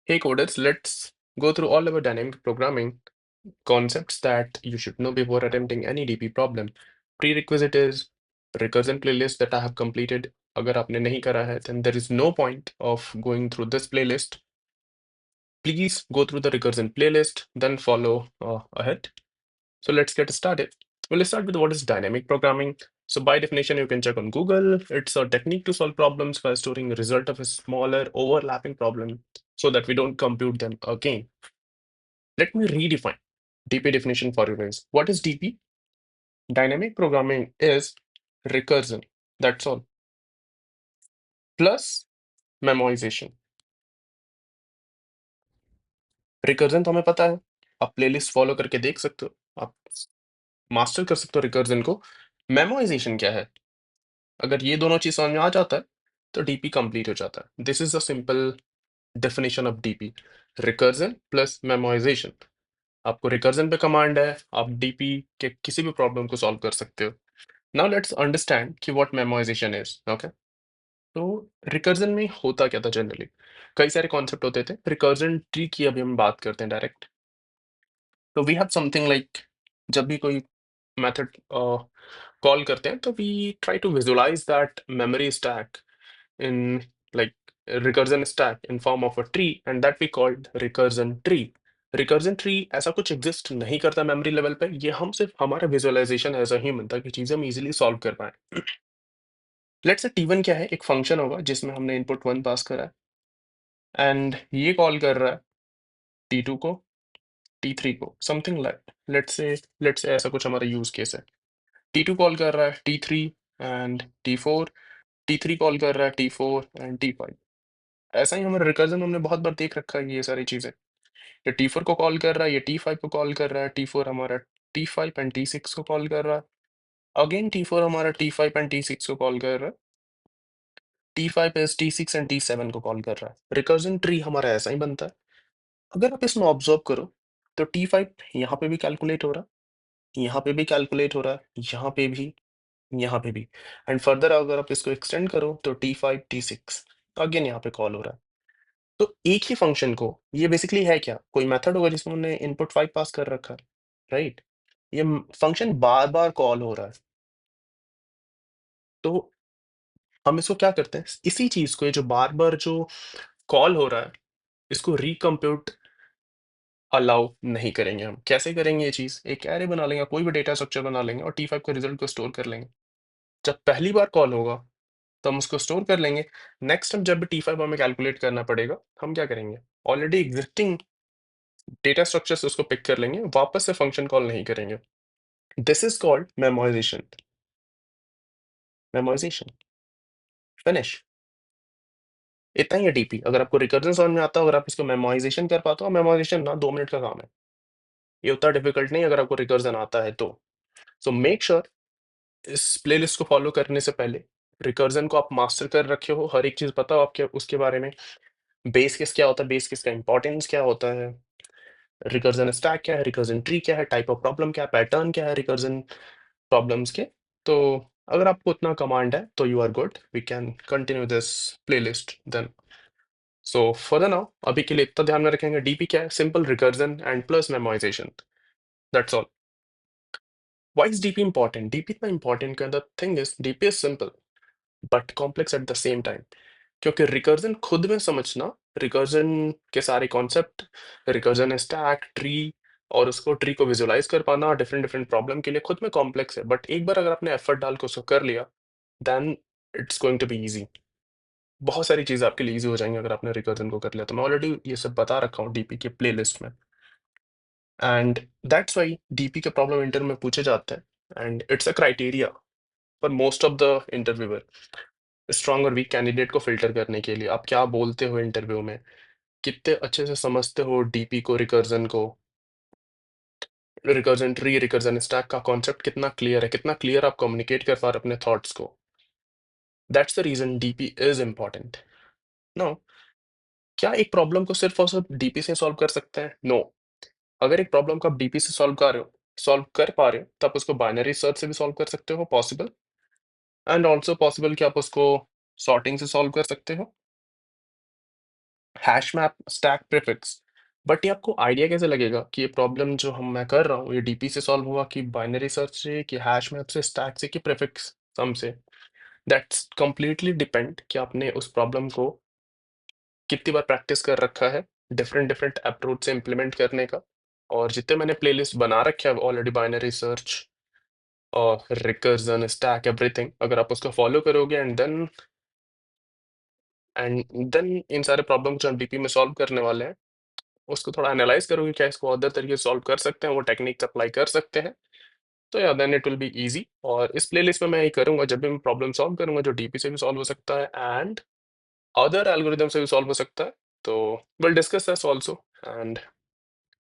Hey coders, let's go through all our dynamic programming concepts that you should know before attempting any DP problem. Prerequisite is recursion playlist that I have completed. अगर आपने नहीं करा है, then there is no point of going through this playlist. Please go through the recursion playlist, then follow ahead. So let's get started. We'll start with what is dynamic programming. So by definition, you can check on Google. It's a technique to solve problems by storing the result of a smaller overlapping problem so that we don't compute them again. Let me redefine DP definition for you guys. What is DP? Dynamic programming is recursion. That's all. Plus memoization. Recursion तो हमें पता है, आप playlist follow करके देख सकते हो, आप मास्टर कर सकते हो रिकर्जन को। मेमोइजेशन क्या है? अगर ये दोनों चीज समझ में आ जाता है तो डीपी कंप्लीट हो जाता है। This is a simple definition of DP, recursion plus memoisation. आपको रिकर्जन पे कमांड है, आप डीपी के किसी भी प्रॉब्लम को सॉल्व कर सकते हो। नाउ लेट्स अंडरस्टैंड कि व्हाट मेमोइजेशन इज। ओके, तो रिकर्जन में होता क्या था जनरली? कई सारे कॉन्सेप्ट होते थे। रिकर्जन ट्री की अभी हम बात करते हैं डायरेक्ट। तो वी हैव समथिंग लाइक, जब भी कोई मेथड कॉल करते हैं तो we try to visualize that memory stack in like a recursion stack in form of a tree, and that we called recursion tree. Recursion tree ऐसा कुछ exist नहीं करता मेमोरी लेवल पे, ये हम सिर्फ हमारा विजुअलाइजेशन एज अ ह्यूमन ताकि चीजें हम इजीली सॉल्व कर पाए। लेट्स से टी1 क्या है, एक फंक्शन होगा जिसमें हमने इनपुट 1 पास करा है एंड ये कॉल कर रहा है टी2 को, टी3 को, समथिंग लाइक लेट्स से ऐसा कुछ हमारा यूज केस है। टी2 कॉल कर रहा है टी3 एंड टी4, टी3 कॉल कर रहा है टी4 एंड टी5। ऐसा ही हमारे रिकर्जन में हमने बहुत बार देख रखा है ये सारी चीजें। ये टी4 को कॉल कर रहा है, ये टी5 को कॉल कर रहा है, टी4 हमारा टी5 एंड टी6 को कॉल कर रहा है, अगेन टी4 हमारा टी5 एंड टी6 को कॉल कर रहा है, टी5 इज टी6 एंड टी7 को कॉल कर रहा है। रिकर्जन ट्री हमारा ऐसा ही बनता है। अगर आप इसमें ऑब्जर्व करो तो टी5 यहाँ पे भी कैलकुलेट हो रहा है, यहाँ पे भी कैलकुलेट हो रहा है, यहाँ पे भी, यहाँ पे भी, एंड फर्दर अगर आप इसको एक्सटेंड करो तो टी5 टी6 अगेन यहाँ पे कॉल हो रहा है। तो एक ही फंक्शन को, ये बेसिकली है क्या, कोई मेथड होगा जिसमें हमने इनपुट 5 पास कर रखा है, राइट? ये फंक्शन बार बार कॉल हो रहा है। तो हम इसको क्या करते हैं, इसी चीज को, ये जो बार बार जो कॉल हो रहा है, इसको रिकम्प्यूट अलाउ नहीं करेंगे। हम कैसे करेंगे ये चीज, एक एरे बना लेंगे, कोई भी डेटा स्ट्रक्चर बना लेंगे और टी5 के रिजल्ट को स्टोर कर लेंगे। जब पहली बार कॉल होगा तो हम उसको स्टोर कर लेंगे। नेक्स्ट टाइम जब भी टी5 हमें कैलकुलेट करना पड़ेगा, हम क्या करेंगे, ऑलरेडी एग्जिस्टिंग डेटा स्ट्रक्चर से उसको पिक कर लेंगे, वापस से फंक्शन कॉल नहीं करेंगे। This is called memoisation. Memoisation finish. इतना ही है डीपी। अगर आपको रिकर्जन समझ में आता हो, अगर आप इसको मेमोइजेशन कर पाते हो, मेमोइजेशन ना 2 मिनट का काम है, ये उतना डिफिकल्ट नहीं अगर आपको रिकर्जन आता है तो। सो मेक श्योर इस प्लेलिस्ट को फॉलो करने से पहले रिकर्जन को आप मास्टर कर रखे हो, हर एक चीज पता हो आपके उसके बारे में। बेस केस क्या होता है, बेस केस का इंपॉर्टेंस क्या होता है, रिकर्जन स्टैक क्या है, रिकर्जन ट्री क्या है, टाइप ऑफ प्रॉब्लम क्या है, पैटर्न क्या है रिकर्जन प्रॉब्लम्स के। तो अगर आपको उतना कमांड है तो you are good, we can continue this playlist then. So further now, अभी के लिए इतना ध्यान में रखेंगे, डीपी क्या है, simple recursion and plus memoisation, that's all. Why is DP important? DP इतना इंपॉर्टेंट का the thing is DP is simple but complex at the same time. क्योंकि रिकर्जन खुद में समझना, रिकर्जन के सारे कॉन्सेप्ट, रिकर्जन स्टैक ट्री, और उसको ट्री को विजुअलाइज कर पाना डिफरेंट डिफरेंट प्रॉब्लम के लिए खुद में कॉम्प्लेक्स है, बट एक बार अगर आपने एफर्ट डाल के उसको कर लिया, then it's going to be easy. बहुत सारी चीज़ें आपके लिए ईज़ी हो जाएँगी अगर आपने रिकर्जन को कर लिया तो। मैं ऑलरेडी ये सब बता रखा हूँ डीपी के प्लेलिस्ट में, एंड दैट्स व्हाई डीपी के प्रॉब्लम इंटरव्यू में पूछे जाते हैं and it's a criteria for most of the interviewer, strong और वीक कैंडिडेट को फिल्टर करने के लिए। आप क्या बोलते हो इंटरव्यू में, कितने अच्छे से समझते हो डीपी को, रिकर्जन को, रिकर्जन ट्री, रिकर्जन स्टैक का कॉन्सेप्ट कितना क्लियर है, कितना क्लियर आप कम्युनिकेट कर पा रहे हो अपने थॉट्स को। That's the reason DP is important. Now, क्या एक प्रॉब्लम को सिर्फ और सिर्फ डीपी से सॉल्व कर सकते हैं? नो। अगर एक प्रॉब्लम को आप डीपी से सॉल्व कर पा रहे हो, तो आप उसको बाइनरी सर्च से भी सॉल्व कर सकते हो, पॉसिबल। एंड ऑल्सो पॉसिबल कि आप उसको सॉर्टिंग से सॉल्व कर सकते हो। Hash map, stack prefix. But ये आपको आइडिया कैसे लगेगा कि ये प्रॉब्लम जो हम मैं कर रहा हूँ, ये डीपी से सॉल्व हुआ कि बाइनरी सर्च से कि हैश मैप से, स्टैक से कि प्रीफिक्स सम से? दैट्स कंप्लीटली डिपेंड कि आपने उस प्रॉब्लम को कितनी बार प्रैक्टिस कर रखा है, डिफरेंट डिफरेंट अप्रोच से इम्प्लीमेंट करने का। और जितने मैंने प्लेलिस्ट बना रखे हैं ऑलरेडी, बाइनरी सर्च और रिकर्जन, स्टैक, एवरीथिंग, अगर आप उसको फॉलो करोगे एंड देन इन सारे प्रॉब्लम जो हम डीपी में सॉल्व करने वाले हैं, उसको थोड़ा एनालाइज करोगे, क्या इसको अदर तरीके से सॉल्व कर सकते हैं, वो टेक्निक्स अप्लाई कर सकते हैं, तो या then it will be easy. और इस प्लेलिस्ट में मैं ये करूंगा, जब भी मैं प्रॉब्लम सॉल्व करूंगा जो डीपी से भी सॉल्व हो सकता है एंड अदर एल्गोरिदम से भी सॉल्व हो सकता है, तो will discuss this also. And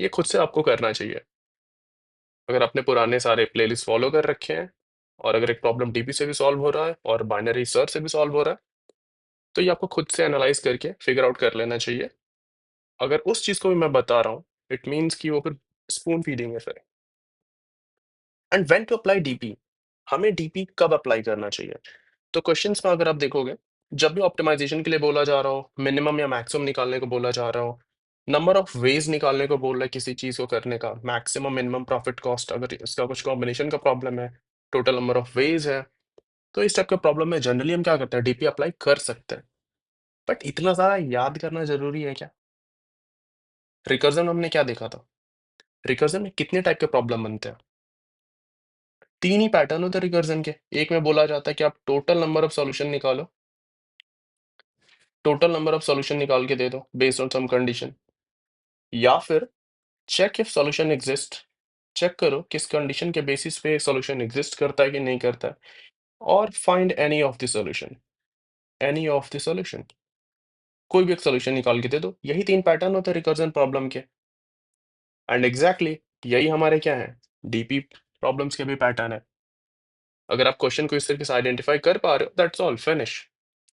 ये खुद से आपको करना चाहिए। अगर आपने पुराने सारे प्लेलिस्ट फॉलो कर रखे हैं और अगर एक प्रॉब्लम डीबी से भी सॉल्व हो रहा है और बाइनरी सर्च से भी सॉल्व हो रहा है, तो ये आपको खुद से एनालाइज करके फिगर आउट कर लेना चाहिए। अगर उस चीज़ को भी मैं बता रहा हूँ, इट मीन्स कि वो फिर स्पून फीडिंग है फिर। And when to apply DP, हमें डीपी कब अप्लाई करना चाहिए? तो क्वेश्चंस में अगर आप देखोगे, जब भी ऑप्टिमाइजेशन के लिए बोला जा रहा हो, मिनिमम या मैक्सिमम निकालने को बोला जा रहा हो, नंबर ऑफ वेज निकालने को बोल रहा है किसी चीज़ को करने का, मैक्सिमम मिनिमम प्रॉफिट कॉस्ट, अगर इसका कुछ कॉम्बिनेशन का प्रॉब्लम है, टोटल नंबर ऑफ वेज है, तो इस टाइप का प्रॉब्लम में जनरली हम क्या करते हैं, डीपी अप्लाई कर सकते हैं। बट इतना ज़्यादा याद करना ज़रूरी है क्या? रिकर्जन में हमने क्या देखा था? रिकर्जन में कितने टाइप के प्रॉब्लम बनते हैं? 3 ही पैटर्न होते हैं रिकर्जन के। एक में बोला जाता है कि आप टोटल नंबर ऑफ सॉल्यूशन निकालो, टोटल नंबर ऑफ सॉल्यूशन निकाल के दे दो बेस्ड ऑन सम कंडीशन, या फिर check if solution exist, check करो किस कंडीशन के बेसिस पे सॉल्यूशन एग्जिस्ट करता है कि नहीं करता है, और find any of the solution, any of the solution, कोई भी एक सॉल्यूशन निकाल के दे दो। यही 3 पैटर्न होते हैं रिकर्जन प्रॉब्लम के। एंड एग्जैक्टली यही हमारे क्या है, डीपी प्रॉब्लम्स के भी पैटर्न है। अगर आप क्वेश्चन को इस तरीके से आइडेंटिफाई कर पा रहे हो, दैट्स ऑल, फिनिश।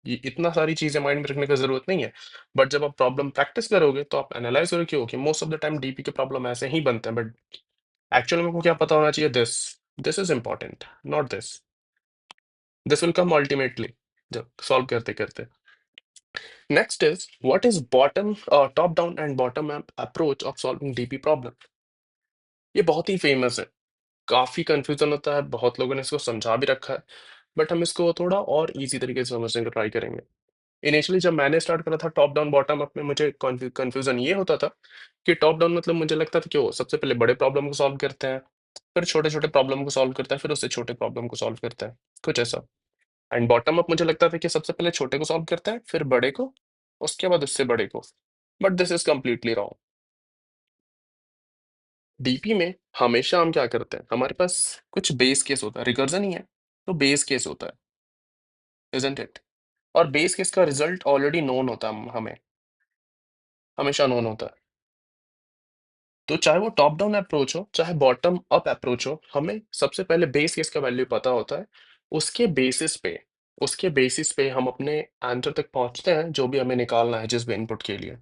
ये इतना सारी चीजें माइंड में रखने की जरूरत नहीं है। बट जब आप प्रॉब्लम प्रैक्टिस करोगे तो आप एनालाइज करोगे कि okay, most of the time DP के प्रॉब्लम ऐसे ही बनते हैं, बट एक्चुअली मेरे को क्या पता होना चाहिए, this is important, not this will come ultimately जब सॉल्व करते करते। Next is what is bottom top down and bottom up approach of solving DP problem. ये बहुत ही फेमस है, काफी कंफ्यूजन होता है, बहुत लोगों ने इसको समझा भी रखा है, बट हम इसको थोड़ा और इजी तरीके से समझने का ट्राई करेंगे। इनिशियली जब मैंने स्टार्ट करा था टॉप डाउन बॉटम अप में, मुझे कंफ्यूजन ये होता था कि टॉप डाउन मतलब मुझे लगता था कि वो सबसे पहले बड़े प्रॉब्लम को सॉल्व करते हैं, फिर छोटे छोटे प्रॉब्लम को सॉल्व करता है, फिर उससे छोटे प्रॉब्लम को सॉल्व करता है, कुछ ऐसा। एंड बॉटम अप मुझे लगता था कि सबसे पहले छोटे को सॉल्व करता है, फिर बड़े को, उसके बाद उससे बड़े को। But this is completely wrong. DP में हमेशा हम क्या करते हैं, हमारे पास कुछ बेस केस होता है, रिकर्जन ही है तो बेस केस होता है, इजंट इट? और बेस केस का रिजल्ट ऑलरेडी नोन होता है, हमें हमेशा नोन होता है। तो चाहे वो टॉप डाउन अप्रोच हो, चाहे बॉटम अप अप्रोच हो, हमें सबसे पहले बेस केस का वैल्यू पता होता है। उसके बेसिस पे उसके बेसिस पे हम अपने आंसर तक पहुंचते हैं, जो भी हमें निकालना है जिस भी इनपुट के लिए।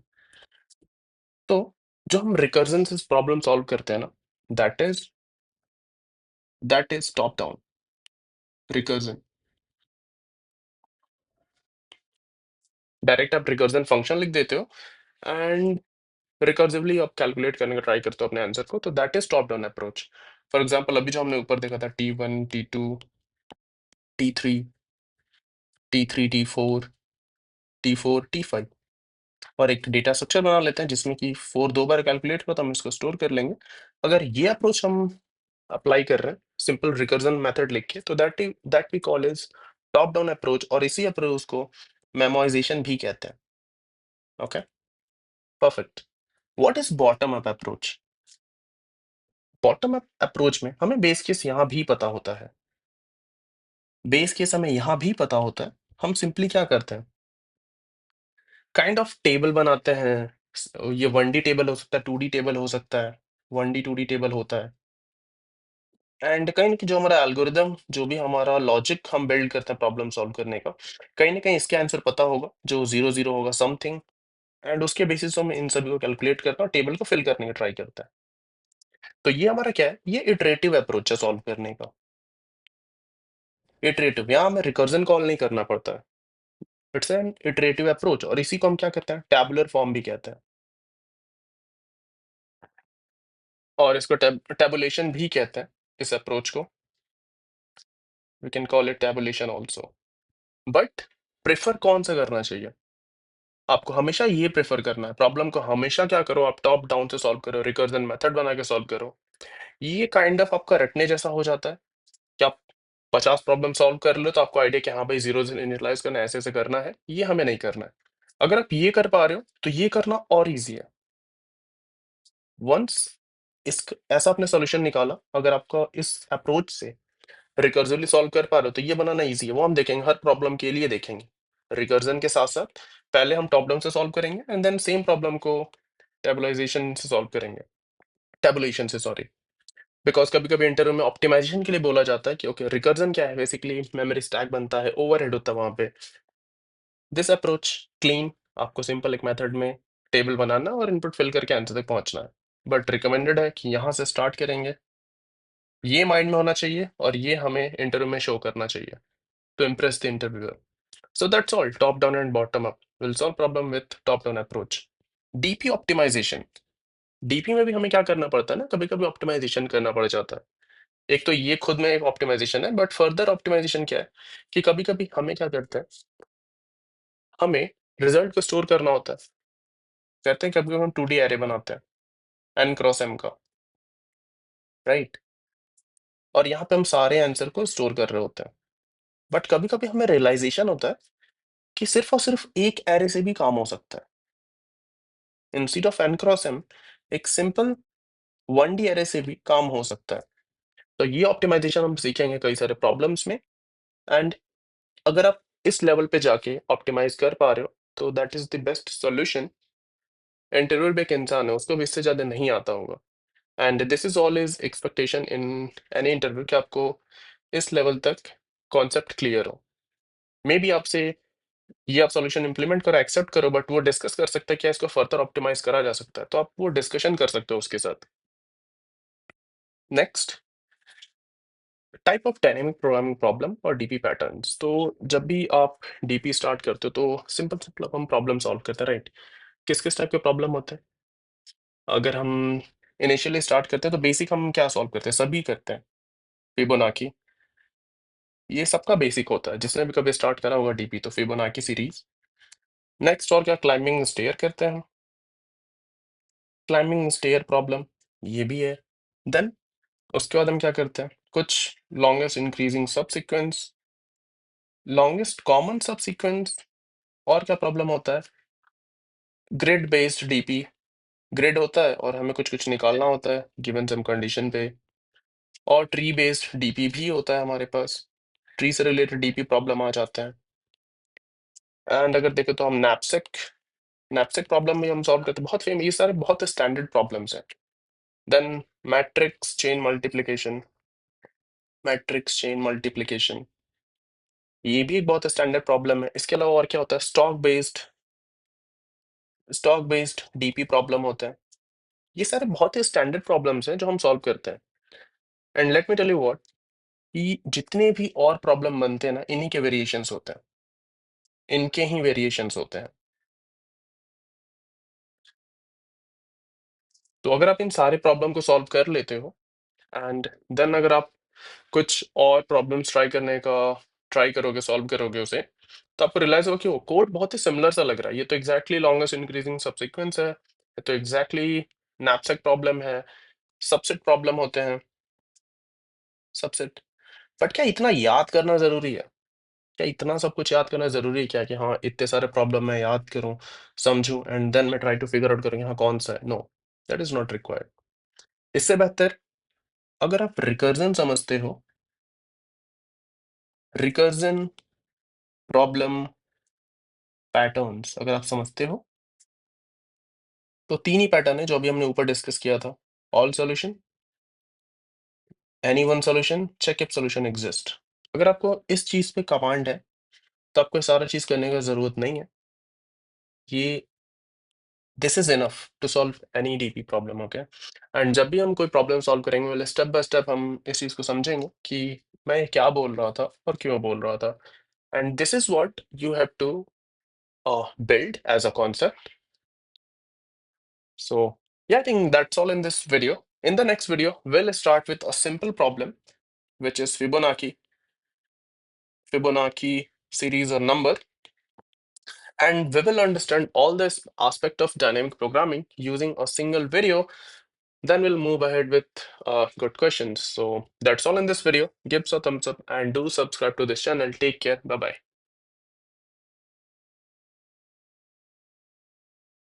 तो जो हम रिकर्जन से प्रॉब्लम सॉल्व करते हैं ना, that is that is top down recursion. Direct आप रिकर्जन फंक्शन लिख देते हो एंड रिकर्सिवली आप कैलकुलेट करने का ट्राई करते हो अपने आंसर को, तो that is top down approach. For example अभी जो हमने ऊपर देखा था, T1, T2, T3, T3, T4, T5, और एक डेटा स्ट्रक्चर बना लेते हैं जिसमें कि 4 2 बार कैलकुलेट हो तो हम इसको स्टोर कर लेंगे। अगर ये अप्रोच हम अप्लाई कर रहे हैं, सिंपल रिकर्जन मेथड लिख के, तो that we call is top down approach, और इसी अप्रोच को मेमोइजेशन भी कहते हैं। Okay, perfect. What is bottom up approach? Bottom up approach में हमें बेस केस यहाँ भी पता होता है, बेस केस हमें यहाँ भी पता होता है। हम सिंपली क्या करते हैं, काइंड ऑफ टेबल बनाते हैं। ये 1D टेबल हो सकता है, 2D टेबल हो सकता है, 1D 2D टेबल होता है। एंड कहीं न कहीं जो हमारा एल्गोरिदम, जो भी हमारा लॉजिक हम बिल्ड करते हैं प्रॉब्लम सॉल्व करने का, कहीं न कहीं इसके आंसर पता होगा, जो 0-0 होगा समथिंग, एंड उसके बेसिस पे हम इन सभी को कैलकुलेट करते हैं और टेबल को फिल करने का ट्राई करते हैं। तो ये हमारा क्या है, ये इटरेटिव अप्रोच है सॉल्व करने का। इटरेटिव, यहाँ हमें रिकर्जन कॉल नहीं करना पड़ता है। इट्स एन इटरेटिव अप्रोच और इसी को हम क्या कहते हैं, टैबुलर फॉर्म भी कहते हैं और इसको टैबुलेशन भी कहते हैं इस अप्रोच को। We can call it tabulation also. But prefer कौन सा करना चाहिए? आपको हमेशा ये प्रेफर करना है, प्रॉब्लम को हमेशा क्या करो, आप टॉप डाउन से सॉल्व करो, रिकर्जन मेथड बना के सॉल्व करो। ये काइंड ऑफ आपका रटने जैसा हो जाता है कि आप 50 प्रॉब्लम सॉल्व कर लो तो आपको आइडिया कि हाँ भाई जीरो से इनिशियलाइज करना है, ऐसे ऐसे करना है, ये हमें नहीं करना है। अगर आप ये कर पा रहे हो तो ये करना और ईजी है। वंस इस ऐसा आपने सॉल्यूशन निकाला, अगर आपका इस अप्रोच से रिकर्सिवली सॉल्व कर पा रहे हो तो ये बनाना ईजी है, वो हम देखेंगे, हर प्रॉब्लम के लिए देखेंगे। रिकर्जन के साथ साथ पहले हम टॉप डाउन से सॉल्व करेंगे एंड देन सेम प्रॉब्लम को टेबलाइजेशन से सॉल्व करेंगे, टेबुलेशन से, सॉरी। बिकॉज कभी कभी इंटरव्यू में ऑप्टिमाइजेशन के लिए बोला जाता है कि ओके रिकर्जन क्या है, बेसिकली मेमोरी स्टैक बनता है, ओवरहेड होता है वहां पे। दिस अप्रोच क्लीन, आपको सिंपल एक मेथड में टेबल बनाना और इनपुट फिल करके आंसर तक पहुंचना है। बट रिकमेंडेड है कि यहाँ से स्टार्ट करेंगे, ये माइंड में होना चाहिए और ये हमें इंटरव्यू में शो करना चाहिए to impress the interviewer. So that's all. Top down and bottom up. We'll solve problem with top down approach. DP optimization. DP में भी हमें क्या करना पड़ता है ना, कभी कभी ऑप्टिमाइजेशन करना पड़ जाता है। एक तो ये खुद में एक ऑप्टिमाइजेशन है, बट फर्दर ऑप्टिमाइजेशन क्या है कि कभी कभी हमें क्या करते हैं, हमें रिजल्ट को स्टोर करना होता है। कहते हैं कभी कभी हम 2D एरे बनाते हैं एन क्रॉस एम का, राइट, और यहाँ पे हम सारे आंसर को स्टोर कर रहे होते हैं। बट कभी कभी हमें रियलाइजेशन होता है कि सिर्फ और सिर्फ एक एरे से भी काम हो सकता है, instead of N cross M एक सिंपल 1D एरे से भी काम हो सकता है। तो ये ऑप्टिमाइजेशन हम सीखेंगे कई सारे प्रॉब्लम्स में। एंड अगर आप इस लेवल पे जाके ऑप्टिमाइज कर पा रहे हो तो that is the best solution. Interview भी एक इंसान है, उसको भी इससे ज्यादा नहीं आता होगा। And this is all is expectation in any interview कि आपको इस लेवल तक कॉन्सेप्ट क्लियर हो। मे बी आपसे ये आप सॉल्यूशन इंप्लीमेंट करो, एक्सेप्ट करो, बट वो डिस्कस कर सकते हैं क्या इसको फर्दर ऑप्टिमाइज करा जा सकता है, तो आप वो डिस्कशन कर सकते हो उसके साथ। Next, type of dynamic programming problem और डीपी पैटर्न्स। तो जब भी आप डीपी स्टार्ट करते हो तो सिंपल सिंपल हम प्रॉब्लम सॉल्व करते हैं, राइट। किस किस टाइप के प्रॉब्लम होते हैं? अगर हम इनिशियली स्टार्ट करते हैं तो बेसिक हम क्या सॉल्व करते हैं, सभी करते हैं, फिबोनाची, ये सबका बेसिक होता है, जिसने भी कभी स्टार्ट करा होगा डीपी तो फिबोनाची सीरीज। नेक्स्ट और क्या, क्लाइंबिंग स्टेयर करते हैं, क्लाइंबिंग स्टेयर प्रॉब्लम, ये भी है। देन उसके बाद हम क्या करते हैं, कुछ लॉन्गेस्ट इंक्रीजिंग सब sequence, longest common sub sequence. और क्या प्रॉब्लम होता है, ग्रिड बेस्ड डीपी, ग्रिड होता है और हमें कुछ कुछ निकालना होता है गिवन सम कंडीशन पे। और ट्री बेस्ड डीपी भी होता है हमारे पास, ट्री से रिलेटेड डीपी प्रॉब्लम आ जाते हैं। एंड अगर देखें तो हम नैपसेक, नैपसेक प्रॉब्लम भी हम सॉल्व करते हैं, बहुत फेमस, ये सारे बहुत स्टैंडर्ड प्रॉब्लम्स हैं। Then matrix chain multiplication, matrix chain multiplication, ये भी एक बहुत स्टैंडर्ड प्रॉब्लम है। इसके अलावा और क्या होता है, स्टॉक बेस्ड डीपी प्रॉब्लम होता है। ये सारे बहुत ही स्टैंडर्ड प्रॉब्लम्स हैं जो हम सॉल्व करते हैं। And let me tell you what, कि जितने भी और प्रॉब्लम बनते हैं ना, इन्हीं के वेरिएशंस होते हैं, इनके ही वेरिएशंस होते हैं। तो अगर आप इन सारे प्रॉब्लम को सॉल्व कर लेते हो एंड देन अगर आप कुछ और प्रॉब्लम्स ट्राई करोगे, सॉल्व करोगे उसे, तो आपको रियलाइज होगा कि वो कोड बहुत ही सिमिलर सा लग रहा है, ये तो एग्जैक्टली लॉन्गेस्ट इंक्रीजिंग सबसीक्वेंस है, ये तो एग्जैक्टली नैपसेक प्रॉब्लम है, सबसेट प्रॉब्लम होते हैं, सबसेट। बट क्या इतना याद करना जरूरी है? क्या इतना सब कुछ याद करना जरूरी है क्या, कि हाँ इतने सारे प्रॉब्लम मैं याद करूं, समझूं एंड देन मैं ट्राई टू फिगर आउट करूं हाँ कौन सा है? No, that is not required. इससे बेहतर अगर आप रिकर्जन समझते हो, रिकर्जन, प्रॉब्लम, पैटर्न्स अगर आप समझते हो, तो तीन ही पैटर्न है जो अभी हमने ऊपर डिस्कस किया था, all solution, any one solution, check if solution exist. अगर आपको इस चीज पे कमांड है तो आपको ये सारा चीज करने की जरूरत नहीं है, ये this is enough to solve any DP problem, okay. And जब भी हम कोई प्रॉब्लम सॉल्व करेंगे, पहले स्टेप बाय स्टेप हम इस चीज को समझेंगे कि मैं क्या बोल रहा था और क्यों बोल रहा था। And this is what you have to build as a concept. So yeah, I think that's all in this video. In the next video, we'll start with a simple problem, which is Fibonacci series or number, and we will understand all this aspect of dynamic programming using a single video. Then we'll move ahead with good questions. So that's all in this video. Give us a thumbs up and do subscribe to this channel. Take care. Bye bye.